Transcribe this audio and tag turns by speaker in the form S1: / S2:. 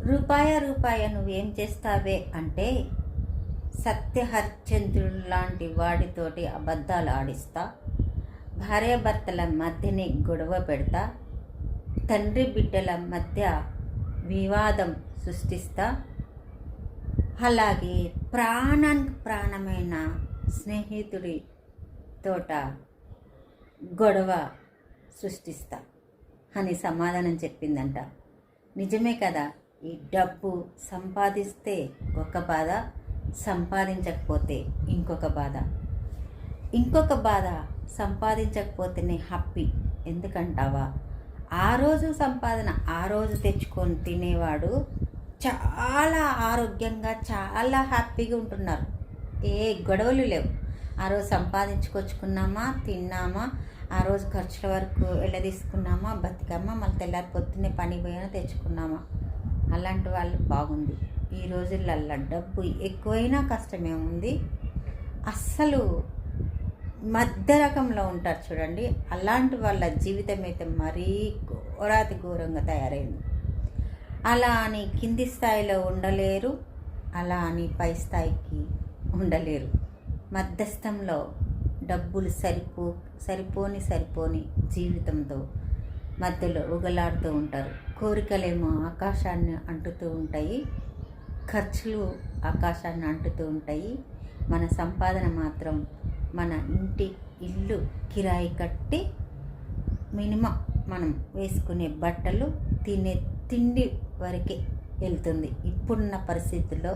S1: రూపాయ నువ్వేం చేస్తావే అంటే సత్యహరిశ్చంద్రుడు లాంటి వాడితోటి అబద్ధాలు ఆడిస్తా, భార్యాభర్తల మధ్యని గొడవ పెడతా, తండ్రి బిడ్డల మధ్య వివాదం సృష్టిస్తా, అలాగే ప్రాణానికి ప్రాణమైన స్నేహితుడి తోట గొడవ సృష్టిస్తా అని సమాధానం చెప్పిందంట. నిజమే కదా. ఈ డబ్బు సంపాదిస్తే ఒక బాధ, సంపాదించకపోతే ఇంకొక బాధ సంపాదించకపోతేనే హ్యాపీ. ఎందుకంటావా, ఆ రోజు సంపాదన ఆ రోజు తెచ్చుకొని తినేవాడు చాలా ఆరోగ్యంగా చాలా హ్యాపీగా ఉంటున్నారు. ఏ గొడవలు లేవు. ఆ రోజు సంపాదించుకొచ్చుకున్నామా, తిన్నామా, ఆ రోజు ఖర్చుల వరకు తీసుకున్నామా, బతికమ్మా, మళ్ళీ తెల్లారి పొద్దున్నే పని పోయినా తెచ్చుకున్నామా, అలాంటి వాళ్ళు బాగుంది. ఈ రోజులల్లో డబ్బు ఎక్కువైనా కష్టమేముంది. అస్సలు మధ్య రకంలో ఉంటారు చూడండి, అలాంటి వాళ్ళ జీవితం అయితే మరీ ఘోరాతి ఘోరంగా తయారైంది. అలా అని కింది స్థాయిలో ఉండలేరు, అలా అని పై స్థాయికి ఉండలేరు. మధ్యస్థంలో డబ్బులు సరిపోని జీవితంతో మధ్యలో ఉగలాడుతూ ఉంటారు. కోరికలేమో ఆకాశాన్ని అంటుతూ ఉంటాయి, ఖర్చులు ఆకాశాన్ని అంటుతూ ఉంటాయి. మన సంపాదన మాత్రం మన ఇల్లు కిరాయి కట్టి మినిమం మనం వేసుకునే బట్టలు, తినే తిండి వరకే వెళ్తుంది ఇప్పుడున్న పరిస్థితుల్లో.